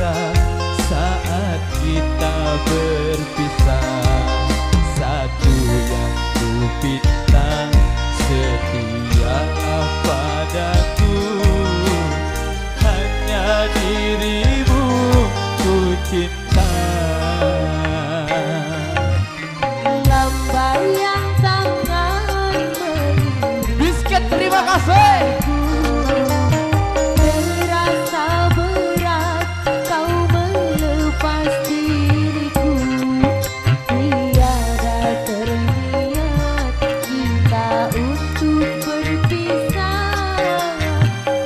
marah saat kita berpisah. Satu yang ku pinta, setia padaku, hanya dirimu ku cinta. Lambayang tangan Bisket, terima kasih. Terasa berat kau melepas diriku, tiada terniat kita untuk berpisah.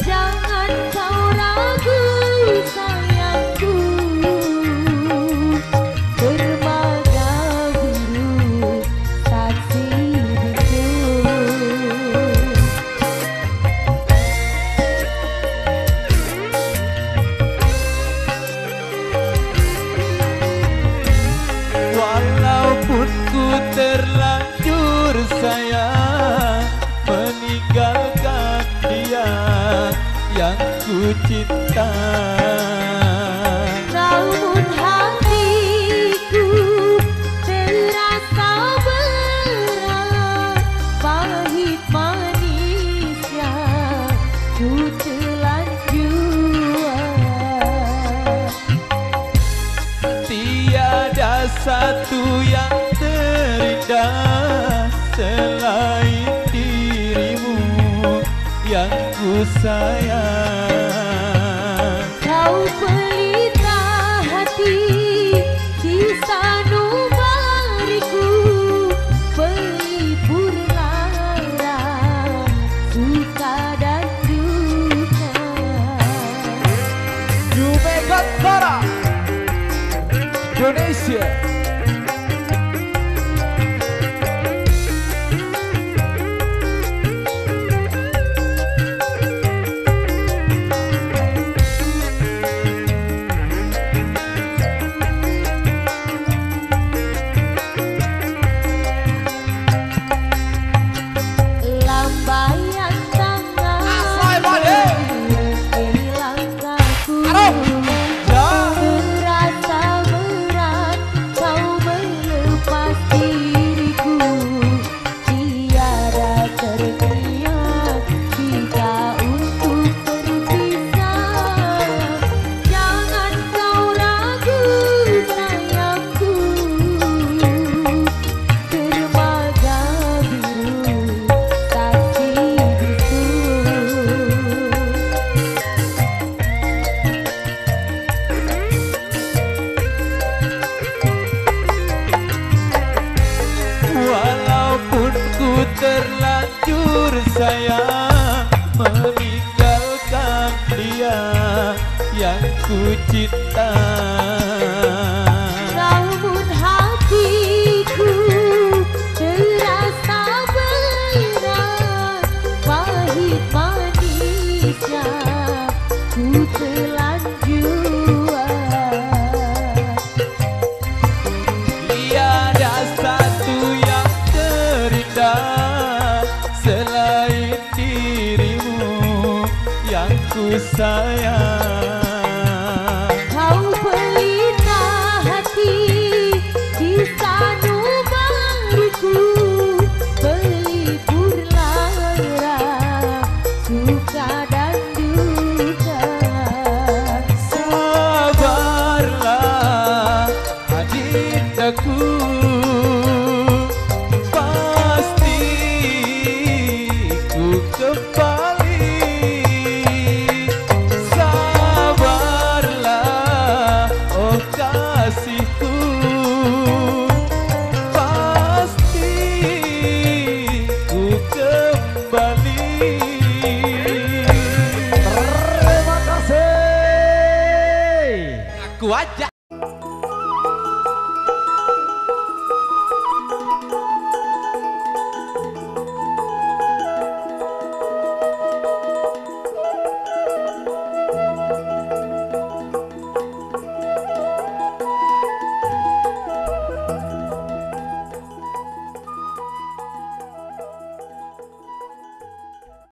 Jangan kau ragu sayangku, dermaga biru saksi bisu. Walaupun ku terlanjur sayang meninggalkan dia yang ku cinta, Namun hatiku terasa berat, pahit manisnya ku telanjur. tiada satu yang terindah selain dirimu yang ku sayang. Kau pelita hati di sanubariku, pelipur lara suka dan duka. Jumegantara Indonesia. Lambayang tangan mengelilingi langkahku, terasa berat kau melepas diriku, tiada terniat kita untuk berpisah. Jangan kau ragu sayangku, dermaga biru saksi bisu. Walaupun ku terlanjur sayang meninggalkan dia yang ku cinta, Namun hatiku terasa berat, pahit manisnya ku telanjur. tiada satu yang terindah selain dirimu yang ku sayang. Kau pelita hati di sanubariku, pelipur lara suka dan duka. Sabarlah adindaku, pasti ku kembali. Sabarlah oh kasihku, pasti ku kembali. Terima kasih. Aku aja.